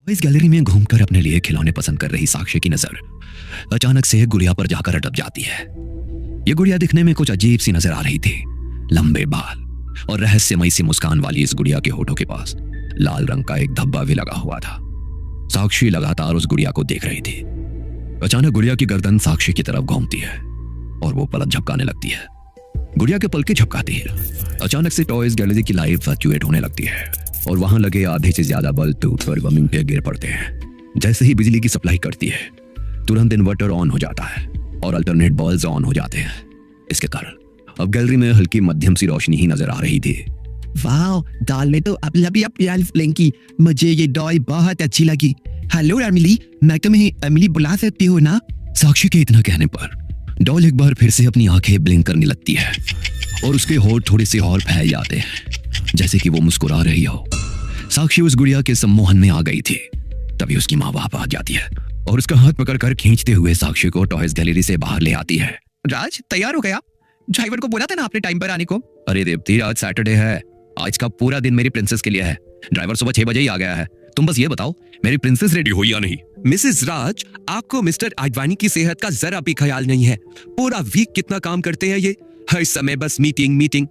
इस गैलरी में घूमकर अपने लिए खिलौने पसंद कर रही साक्षी की नजर अचानक से गुड़िया पर जाकर अटक जाती है। ये गुड़िया दिखने में कुछ अजीब सी नजर आ रही थी। लंबे बाल और रहस्यमयी सी मुस्कान वाली इस गुड़िया के होठों के पास लाल रंग का एक धब्बा भी लगा हुआ था। साक्षी लगातार उस गुड़िया को देख रही थी। अचानक गुड़िया की गर्दन साक्षी की तरफ घूमती है और वो पलक झपकाने लगती है। गुड़िया के पलकें झपकाती है। अचानक से टॉयज गैलरी की लाइट फ्लक्चुएट होने लगती है और वहां लगे आधे से ज्यादा बल्ब टूट कर जमीन पे गिर पड़ते हैं। जैसे ही बिजली की सप्लाई करती है तुरंत इन्वर्टर ऑन हो जाता है और अल्टरनेट बल्ब ऑन हो जाते हैं। इसके कारण अब गैलरी में हल्की मध्यम सी रोशनी ही नजर आ रही थी। वाह, डॉल में तो अब लबी प्याल फ्लैंकी, मुझे ये डॉल बहुत अच्छी लगी। हेलो एमिली, मैं तुम्हें एमिली बुला सकती हूँ ना? साक्षी के इतना कहने पर डॉल एक बार फिर से अपनी आंखें ब्लिंक करने लगती है और उसके होंठ थोड़े से और फैल जाते हैं जैसे कि वो मुस्कुरा रही हो। साक्षी उस गुड़िया के सम्मोहन में आ गई थी। तभी उसकी माँ वहां आ जाती है और उसका हाथ पकड़कर खींचते हुए साक्षी को टॉयज गैलरी से बाहर ले आती है। राज, तैयार हो गया? ड्राइवर को बोला था ना आपने टाइम पर आने को। अरे देवती, आज सैटरडे है। आज का पूरा दिन मेरी प्रिंसेस के लिए है। ड्राइवर सुबह 6 बजे ही आ गया है। तुम बस ये बताओ मेरी प्रिंसेस रेडी हुई या नहीं? मिसेस राज, आपको मिस्टर आडवाणी की सेहत का जरा भी ख्याल नहीं है। पूरा वीक कितना काम करते हैं ये, हर समय बस मीटिंग मीटिंग।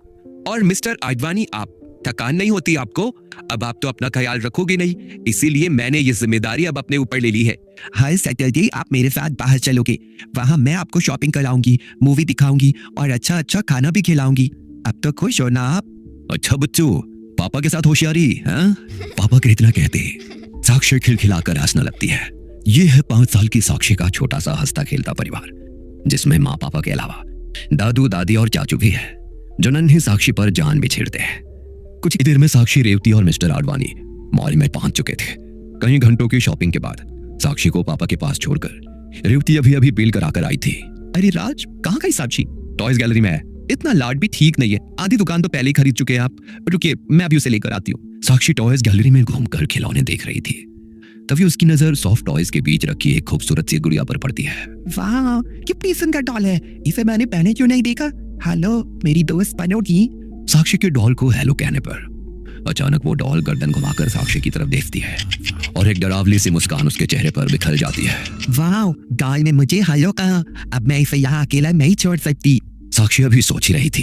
और मिस्टर आडवाणी, आप थकान नहीं होती आपको? अब आप तो अपना ख्याल रखोगे नहीं, इसीलिए मैंने ये जिम्मेदारी अब अपने ऊपर ले ली है। हर सैटरडे आप मेरे साथ बाहर चलोगे, वहाँ मैं आपको शॉपिंग कराऊंगी, मूवी दिखाऊंगी और अच्छा अच्छा खाना भी खिलाऊंगी। अब तो खुश हो ना आप? अच्छा बच्चों, पापा के साथ होशियारी है? पापा के इतना कहते साक्षी खिलखिलाकर हंसने लगती है। ये है 5 साल की साक्षी का छोटा सा हंसता खेलता परिवार, जिसमें माँ पापा के अलावा दादू दादी और चाचू भी है जो नन्ही साक्षी पर जान बिछेरते हैं। कुछ ही देर में साक्षी, रेवती और मिस्टर आडवाणी मॉल में पहुंच चुके थे। कई घंटों की शॉपिंग के बाद साक्षी को पापा के पास छोड़कर रेवती अभी अभी बिल कराकर आई थी। अरे राज, कहाँ गई साक्षी? टॉयज गैलरी में है। इतना लाड भी ठीक नहीं है, आधी दुकान तो पहले ही खरीद चुके हैं आप। रुकिए, मैं अभी उसे लेकर आती हूँ। साक्षी टॉयज गैलरी में घूमकर खिलौने देख रही थी। तभी उसकी नजर सॉफ्ट टॉयज के बीच रखी एक खूबसूरत सी गुड़िया पर पड़ती है। वाह, कितनी सुंदर डॉल है, इसे मैंने पहले क्यों नहीं देखा? हेलो मेरी दोस्त बनोगी? साक्षी के डॉल को हेलो कहने पर अचानक वो डॉल गर्दन घुमाकर साक्षी की तरफ देखती है और एक डरावनी सी मुस्कान उसके चेहरे पर बिखर जाती है। वाह, डॉल ने मुझे हेलो कहा, अब मैं इसे यहाँ अकेला नहीं छोड़ सकती। साक्षी अभी सोच ही रही थी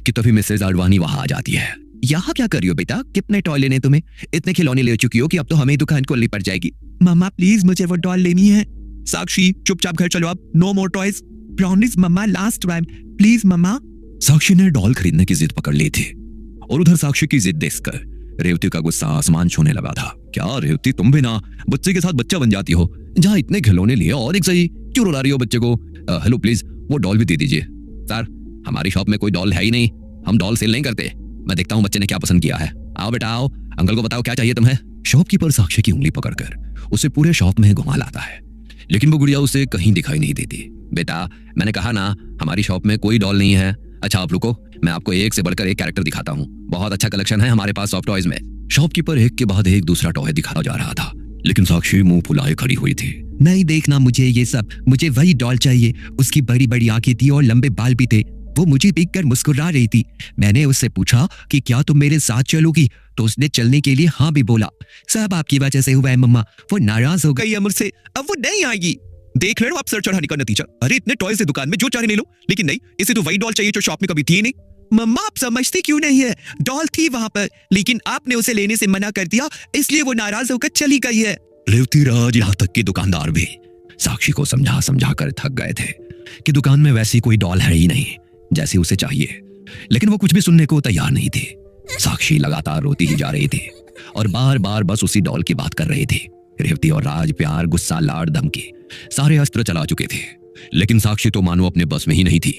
कि तभी मिसेज आडवाणी वहां आ जाती है। यहाँ क्या कर रही हो बेटा? कितने टॉय लेने तुम्हें? इतने खिलौने ले चुकी हो कि अब तो हमें दुकान खोलनी पड़ जाएगी। मम्मा प्लीज, मुझे वो डॉल लेनी है। साक्षी, चुपचाप घर चलो आप, नो मोर टॉयज। प्रॉमिस मम्मा, लास्ट टाइम प्लीज मम्मा। साक्षी ने डॉल खरीदने की जिद पकड़ ली थी और उधर साक्षी की जिद देखकर रेवती का गुस्सा आसमान छूने लगा था। क्या रेवती, तुम भी ना बच्चे के साथ बच्चा बन जाती हो? जहाँ इतने खिलौने लिए और एक सही, क्यों रुला रही हो बच्चे को? हेलो प्लीज, वो डॉल भी दे दीजिए। सर, हमारी शॉप में कोई डॉल है ही नहीं, हम डॉल सेल नहीं करते। मैं देखता हूँ बच्चे ने क्या पसंद किया है। आओ बेटा आओ, अंकल को बताओ क्या चाहिए तुम्हें। शॉपकीपर साक्षी की उंगली पकड़कर उसे पूरे शॉप में घुमा लाता है, लेकिन वो गुड़िया उसे कहीं दिखाई नहीं देती। बेटा, मैंने कहा ना हमारी शॉप में कोई डॉल नहीं है। अच्छा आप रुको, मैं आपको एक से बढ़कर एक कैरेक्टर दिखाता हूँ। बहुत अच्छा कलेक्शन है हमारे पास सॉफ्ट टॉयज में। शॉपकीपर एक के बाद एक दूसरा टॉय दिखाता जा रहा था, लेकिन साक्षी मुंह फुलाए खड़ी हुई थी। नहीं देखना मुझे ये सब, मुझे वही डॉल चाहिए। उसकी बड़ी बड़ी आंखें थी और लंबे बाल भी थे। वो मुझे देखकर मुस्कुरा रही थी। मैंने उससे पूछा कि क्या तुम मेरे साथ चलोगी, तो उसने चलने के लिए हाँ भी बोला। सब आपकी वजह से हुआ है मम्मा, वो नाराज हो गई अमर से, अब वो नहीं आएगी। देख रहे हो आप सर चढ़ाने का नतीजा। अरे इतने टॉयज है दुकान में, जो चाहे ले लो, लेकिन नहीं, इसे तो वही डॉल चाहिए जो शॉप में कभी थी नहीं। मम्मा आप समझती क्यों नहीं है? डॉल थी वहां पर, लेकिन आपने उसे लेने से मना कर दिया, इसलिए वो नाराज होकर चली गई है। रेवती, राज, यहाँ तक कि दुकानदार भी साक्षी को समझा समझा कर थक गए थे कि दुकान में वैसी कोई डॉल है ही नहीं जैसी उसे चाहिए, लेकिन वो कुछ भी सुनने को तैयार नहीं थी। साक्षी लगातार रोती ही जा रही थी और बार बार बस उसी डॉल की बात कर रही थी। रेवती और राज प्यार, गुस्सा, लाड़, धमकी सारे अस्त्र चला चुके थे, लेकिन साक्षी तो मानो अपने बस में ही नहीं थी।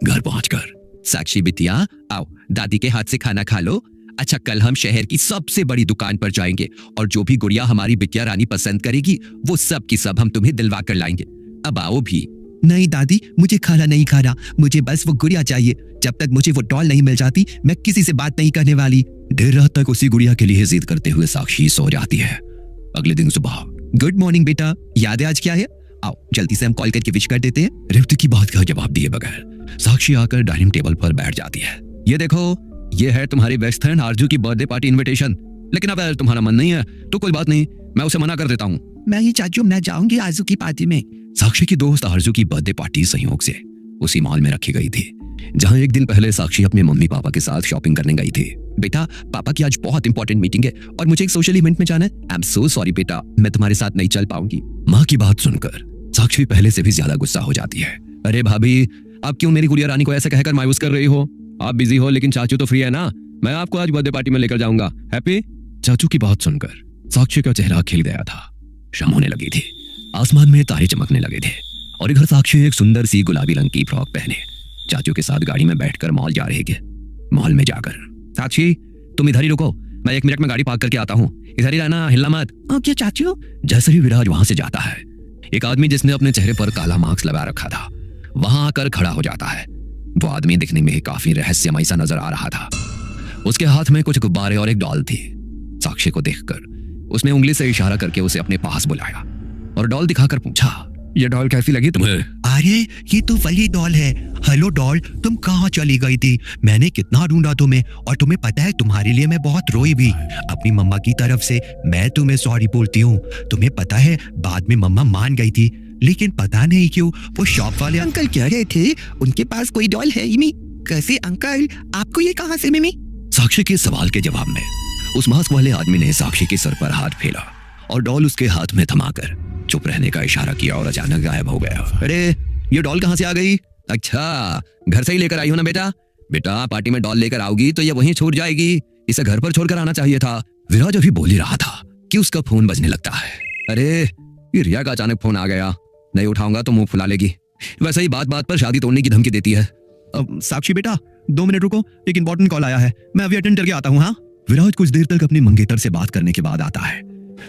घर पहुंचकर, साक्षी बिटिया आओ, दादी के हाथ से खाना खा लो। अच्छा, कल हम शहर की सबसे बड़ी दुकान पर जाएंगे और जो भी गुड़िया हमारी बिटिया रानी पसंद करेगी वो सब की सब हम तुम्हें दिलवा कर लाएंगे। अब आओ भी। नहीं दादी, मुझे खाना नहीं खाना, मुझे बस वो गुड़िया चाहिए। जब तक मुझे वो डॉल नहीं मिल जाती मैं किसी से बात नहीं करने वाली। देर रात तक उसी गुड़िया के लिए जिद करते हुए साक्षी सो जाती है। अगले दिन सुबह, गुड मॉर्निंग बेटा, याद है आज क्या है? आओ जल्दी से हम कॉल करके विश कर देते हैं। रेवती की बात का जवाब दिए बगैर साक्षी आकर डाइनिंग टेबल पर बैठ जाती है। ये देखो, ये है तुम्हारी बेस्ट फ्रेंड आरजू की बर्थडे पार्टी इनविटेशन। लेकिन अब तुम्हारा मन नहीं है तो कोई बात नहीं, मैं उसे मना कर देता हूँ। नहीं चाचू, मैं जाऊंगी आरजू की पार्टी में। साक्षी की दोस्त आरजू की बर्थडे पार्टी संयोग से उसी मॉल में रखी गई थी जहां एक दिन पहले साक्षी अपने मम्मी पापा के साथ शॉपिंग करने गई थी। बेटा, पापा की आज बहुत इंपॉर्टेंट मीटिंग है और मुझे एक सोशल इवेंट में जाना है। आई एम सो सॉरी बेटा, मैं तुम्हारे साथ नहीं चल पाऊंगी। माँ की बात सुनकर साक्षी पहले से भी ज्यादा गुस्सा हो जाती है। अरे भाभी, आप क्यों मेरी गुड़िया रानी को ऐसे कहकर मायूस कर रही हो? आप बिजी हो लेकिन चाचू तो फ्री है ना, मैं आपको आज बर्थडे पार्टी में लेकर जाऊंगा। हैप्पी? चाचू की बात सुनकर साक्षी का चेहरा खिल गया था। शाम होने लगी थी, आसमान में तारे चमकने लगे थे और इधर साक्षी एक सुंदर सी गुलाबी रंग की फ्रॉक पहने चाचू के साथ गाड़ी में बैठकर मॉल जा रही है। मॉल में जाकर, साक्षी तुम इधर ही रुको, मैं 1 मिनट में गाड़ी पार्क करके आता हूँ, इधर ही रहना, हिलना मत। ओके चाचू। जैसे ही विराज वहां से जाता है, एक आदमी जिसने अपने चेहरे पर काला मास्क लगा रखा था वहां आकर खड़ा हो जाता है। वो आदमी दिखने में काफी रहस्यमय सा नजर आ रहा था। उसके हाथ में कुछ गुब्बारे और एक डॉल थी। साक्षी को देखकर उसने उंगली से इशारा करके उसे अपने पास बुलाया और डॉल दिखाकर पूछा, ये डॉल कैसी लगी तुम्हें? अरे ये तो वही डॉल है। हेलो डॉल, तुम कहाँ चली गई थी? मैंने कितना ढूंढा तुम्हें, और तुम्हें पता है तुम्हारे लिए मैं बहुत रोई भी। अपनी मम्मा की तरफ से मैं तुम्हें सॉरी बोलती हूँ। तुम्हें पता है बाद में मम्मा मान गई थी, लेकिन पता नहीं क्यों वो शॉप वाले अंकल कह रहे थे उनके पास कोई डॉल है ही नहीं। कैसे अंकल, आपको ये कहाँ से मिली? साक्षी के सवाल के जवाब में उस मास्क वाले आदमी ने साक्षी के सर पर हाथ फेरा और डॉल उसके हाथ में थमाकर चुप रहने का इशारा किया और अचानक गायब हो गया। अरे ये डॉल कहाँ से आ गई? अच्छा, घर से ही लेकर आई हो ना बेटा? बेटा, पार्टी में डॉल लेकर आओगी तो ये वहीं छूट जाएगी, इसे घर पर छोड़कर आना चाहिए था। विराज अभी बोल ही रहा था कि उसका फोन बजने लगता है। अरे ये रिया का अचानक फोन आ गया, नहीं उठाऊंगा तो मुंह फुला लेगी। वैसे ही बात बात पर शादी तोड़ने की धमकी देती है। साक्षी बेटा 2 मिनट रुको, एक इंपॉर्टेंट कॉल आया है, मैं अभी अटेंड करके आता हूँ। हाँ। विराज कुछ देर तक अपनी मंगेतर से बात करने के बाद आता है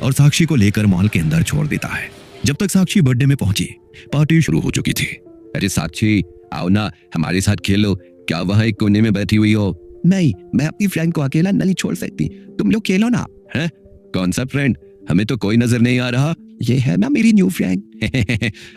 और साक्षी को लेकर मॉल के अंदर छोड़ देता है। जब तक साक्षी बर्थडे में पहुंची, पार्टी शुरू हो चुकी थी। अरे साक्षी, आओ ना, हमारे साथ खेलो। क्या वहाँ एक कोने में बैठी हुई हो? नहीं, मैं अपनी फ्रेंड को अकेला नहीं छोड़ सकती, तुम लोग खेलो ना। है? कौन सा फ्रेंड? हमें तो कोई नजर नहीं आ रहा। ये है ना मेरी न्यू फ्रेंड।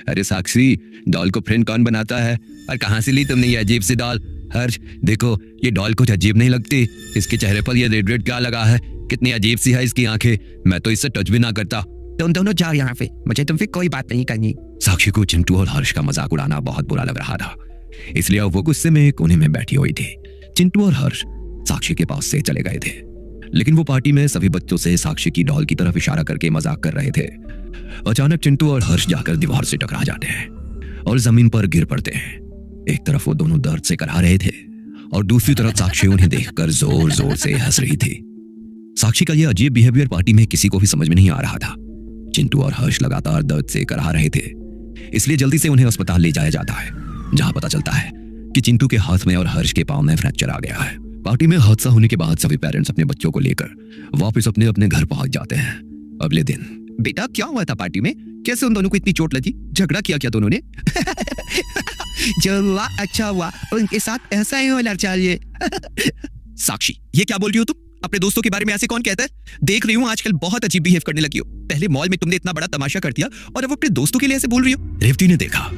अरे साक्षी, डॉल को फ्रेंड कौन बनाता है? और कहाँ से ली तुमने ये अजीब सी डॉल? हर्ष देखो, ये डॉल कुछ अजीब नहीं लगती? इसके चेहरे पर ये रेड रेड क्या लगा है? कितनी अजीब सी है इसकी आंखें, मैं तो इससे टच भी ना करता। तुम दोनों जाओ यहाँ से, मुझे तुमसे कोई बात नहीं करनी। साक्षी को चिंटू और हर्ष का मजाक उड़ाना बहुत बुरा लग रहा था, इसलिए अब वो गुस्से में कोने में बैठी हुई थी। चिंटू और हर्ष साक्षी के पास से चले गए थे, लेकिन वो पार्टी में सभी बच्चों से साक्षी की डॉल की तरफ इशारा करके मजाक कर रहे थे। अचानक चिंटू और हर्ष जाकर दीवार से टकरा जाते हैं और जमीन पर गिर पड़ते हैं। एक तरफ वो दोनों दर्द से कराह रहे थे और दूसरी तरफ साक्षी उन्हें देखकर जोर जोर से हंस रही थी। साक्षी का यह अजीब बिहेवियर पार्टी में किसी को भी समझ में नहीं आ रहा था। चिंटू और हर्ष लगातार दर्द से कराह रहे थे, इसलिए जल्दी से उन्हें अस्पताल ले जाया जाता है, जहां पता चलता है कि चिंटू के हाथ में और हर्ष के पांव में फ्रैक्चर आ गया है। पार्टी में हादसा होने के बाद सभी पेरेंट्स अपने बच्चों को लेकर वापस अपने अपने घर पहुंच जाते हैं। अगले दिन, बेटा क्या हुआ था पार्टी में? कैसे उन दोनों को इतनी चोट लगी? झगड़ा किया क्या दोनों ने? जो हुआ अच्छा हुआ, उनके साथ ऐसा ही होना चाहिए। साक्षी, ये क्या बोल रही हो तुम? अपने दोस्तों के बारे में ऐसे कौन कहता है? देख रही हूँ आजकल बहुत अजीब बिहेव करने लगी हो। पहले मॉल में तुमने इतना बड़ा तमाशा कर दिया और अब अपने दोस्तों के लिए ऐसे बोल रही हो। रेवती ने देखा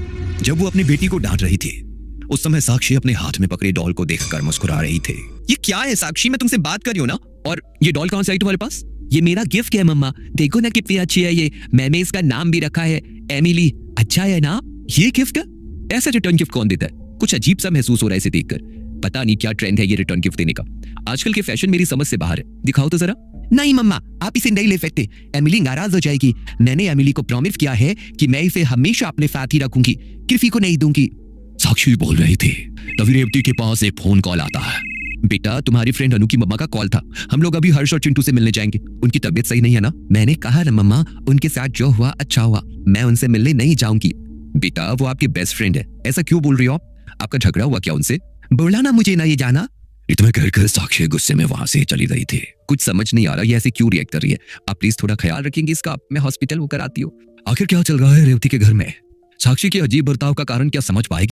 जब वो अपनी बेटी को डांट रही थी, उस समय साक्षी अपने हाथ में पकड़े डॉल को देखकर मुस्कुरा रही थी। ये क्या है साक्षी? मैं तुमसे बात कर रही हूँ ना। और ये डॉल कहाँ से आई तुम्हारे पास? ये मेरा गिफ्ट है मम्मा, देखो ना कितनी अच्छी है ये। मैंने इसका नाम भी रखा है एमिली। अच्छा है ना? ये गिफ्ट है? ऐसा रिटर्न गिफ्ट कौन देता है? कुछ अजीब सा महसूस हो रहा है इसे देखकर। पता नहीं क्या ट्रेंड है ये रिटर्न गिफ्ट देने का। आजकल के फैशन मेरी समझ से बाहर है। दिखाओ तो जरा। नहीं मम्मा, आप इसे नहीं ले सकते, एमिली नाराज हो जाएगी। मैंने एमिली को प्रॉमिस किया है कि मैं इसे हमेशा अपने साथ ही रखूंगी, किसी को नहीं दूंगी। साक्षी बोल रही थी, तभी रेवती के पास एक फोन कॉल आता है। बेटा, तुम्हारी फ्रेंड अनु की मम्मा का कॉल था, हम लोग अभी हर्ष और चिंटू से मिलने जाएंगे। उनकी तबीयत सही नहीं है ना? मैंने कहा ना मम्मा, उनके साथ जो हुआ अच्छा हुआ, मैं उनसे मिलने नहीं जाऊंगी। बेटा, वो आपकी बेस्ट फ्रेंड है, ऐसा क्यों बोल रही हो आप? आपका झगड़ा हुआ क्या उनसे? बोला ना मुझे नहीं जाना। इतना कहकर साक्षी गुस्से में वहां से चली गई थी। कुछ समझ नहीं आ रहा ये ऐसे क्यों रिएक्ट कर रही है। आप प्लीज थोड़ा ख्याल रखेंगे इसका, मैं हॉस्पिटल होकर आती हूँ। आखिर क्या चल रहा है रेवती के घर में? साक्षी के अजीब बर्ताव का कारण क्या समझ पाएगी?